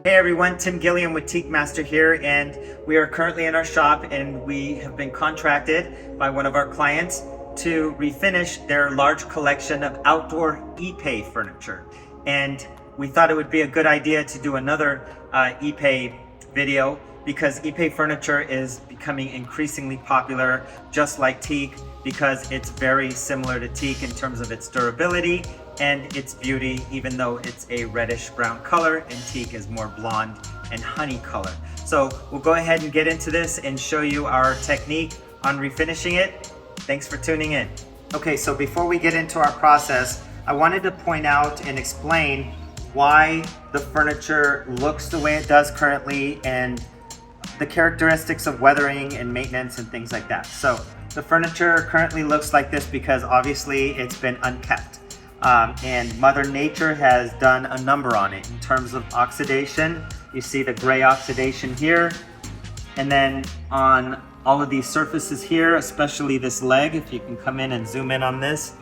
Hey everyone, Tim Gilliam with Teak Master here, and we are currently in our shop and we have been contracted by one of our clients to refinish their large collection of outdoor ePay furniture. And we thought it would be a good idea to do another ePay video because ePay furniture is becoming increasingly popular, just like Teak, because it's very similar to Teak in terms of its durability and its beauty, even though it's a reddish brown color and Teak is more blonde and honey color. So we'll go ahead and get into this and show you our technique on refinishing it. Thanks for tuning in. Okay, so before we get into our process, I wanted to point out and explain why the furniture looks the way it does currently and the characteristics of weathering and maintenance and things like that. So the furniture currently looks like this because obviously it's been unkept. And Mother Nature has done a number on it in terms of oxidation. You see the gray oxidation here. And then on all of these surfaces here, especially this leg, if you can come in and zoom in on this,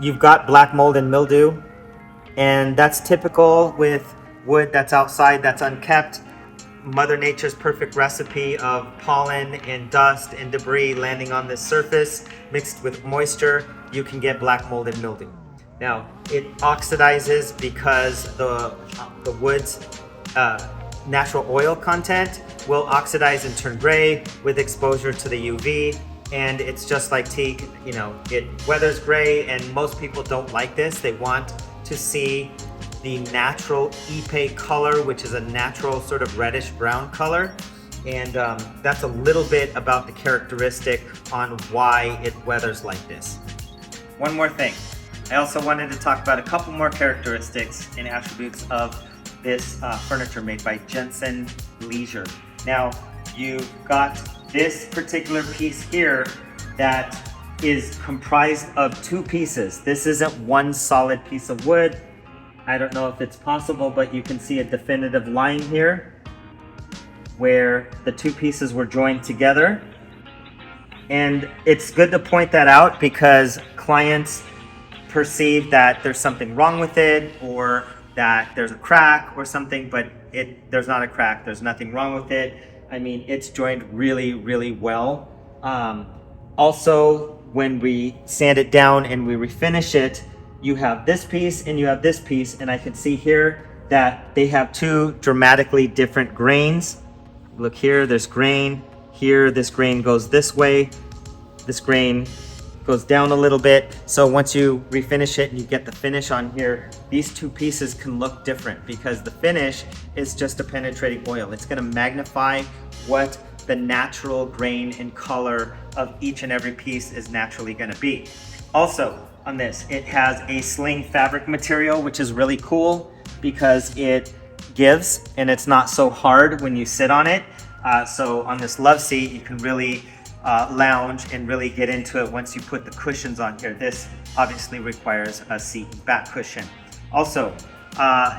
you've got black mold and mildew. And that's typical with wood that's outside, that's unkept. Mother Nature's perfect recipe of pollen and dust and debris landing on this surface mixed with moisture, you can get black mold and mildew. Now, it oxidizes because the wood's natural oil content will oxidize and turn gray with exposure to the UV, and it's just like Teak, you know, it weathers gray, and most people don't like this. They want to see the natural ePay color, which is a natural sort of reddish brown color. And that's a little bit about the characteristic on why it weathers like this. One more thing. I also wanted to talk about a couple more characteristics and attributes of this furniture made by Jensen Leisure. Now, you've got this particular piece here that is comprised of two pieces. This isn't one solid piece of wood. I don't know if it's possible, but you can see a definitive line here where the two pieces were joined together. And it's good to point that out because clients perceive that there's something wrong with it or that there's a crack or something, but there's not a crack, there's nothing wrong with it. I mean, it's joined really, really well. Also, when we sand it down and we refinish it, you have this piece and you have this piece, and I can see here that they have two dramatically different grains. Look here, there's grain. Here, this grain goes this way. This grain goes down a little bit. So once you refinish it and you get the finish on here, these two pieces can look different because the finish is just a penetrating oil. It's gonna magnify what the natural grain and color of each and every piece is naturally gonna be. Also, on this, it has a sling fabric material, which is really cool because it gives and it's not so hard when you sit on it. So on this love seat, you can really lounge and really get into it once you put the cushions on here. This obviously requires a seat and back cushion. Also,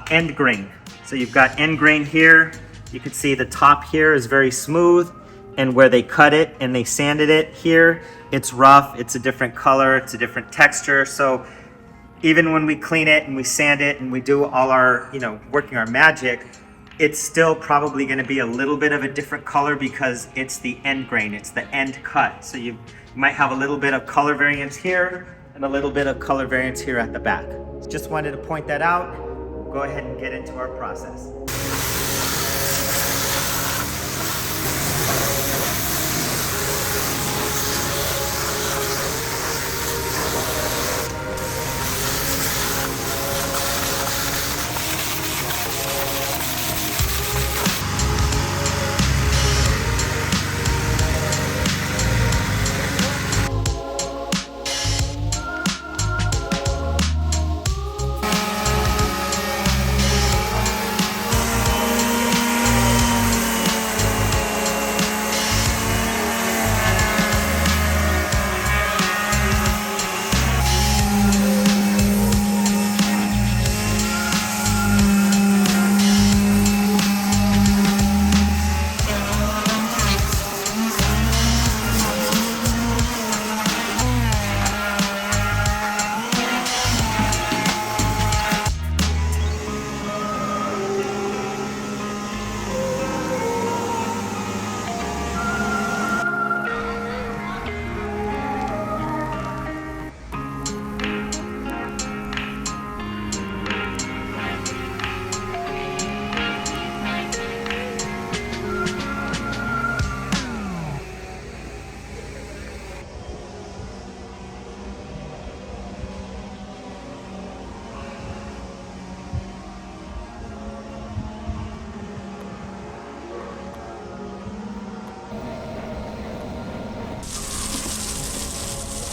end grain. So you've got end grain here. You can see the top here is very smooth, and where they cut it and they sanded it here, it's rough, it's a different color, it's a different texture. So even when we clean it and we sand it and we do all our, working our magic, it's still probably gonna be a little bit of a different color because it's the end grain, it's the end cut. So you might have a little bit of color variance here and a little bit of color variance here at the back. Just wanted to point that out. Go ahead and get into our process.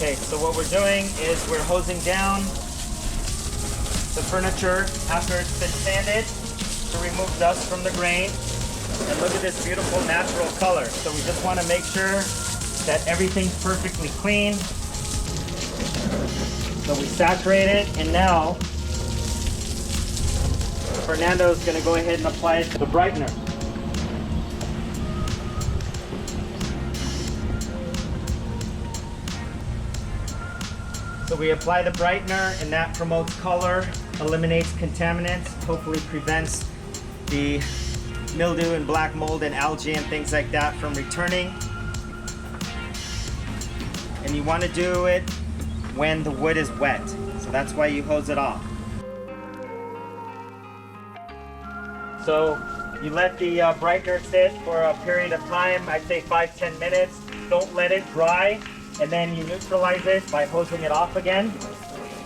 Okay, so what we're doing is we're hosing down the furniture after it's been sanded to remove dust from the grain. And look at this beautiful natural color. So we just want to make sure that everything's perfectly clean. So we saturate it, and now Fernando is going to go ahead and apply the brightener. So we apply the brightener, and that promotes color, eliminates contaminants, hopefully prevents the mildew and black mold and algae and things like that from returning. And you want to do it when the wood is wet. So that's why you hose it off. So you let the brightener sit for a period of time, I'd say 5-10 minutes. Don't let it dry. And then you neutralize it by hosing it off again.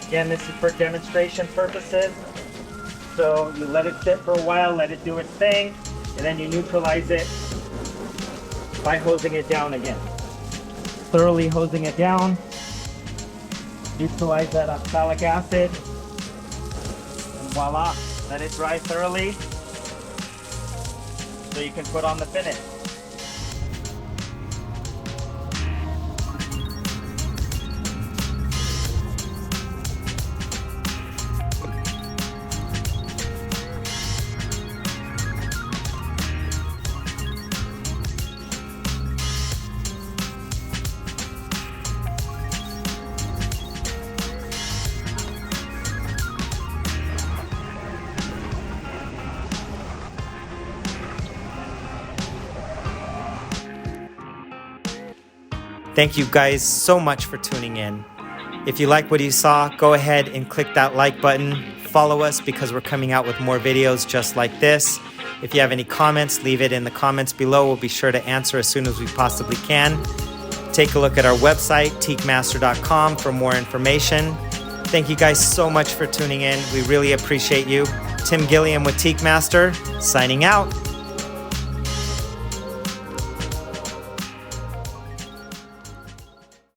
Again, this is for demonstration purposes. So you let it sit for a while, let it do its thing, and then you neutralize it by hosing it down again. Thoroughly hosing it down. Neutralize that oxalic acid. And voila, let it dry thoroughly so you can put on the finish. Thank you guys so much for tuning in. If you like what you saw, go ahead and click that like button. Follow us because we're coming out with more videos just like this. If you have any comments, leave it in the comments below. We'll be sure to answer as soon as we possibly can. Take a look at our website, teakmaster.com, for more information. Thank you guys so much for tuning in. We really appreciate you. Tim Gilliam with Teak Master, signing out.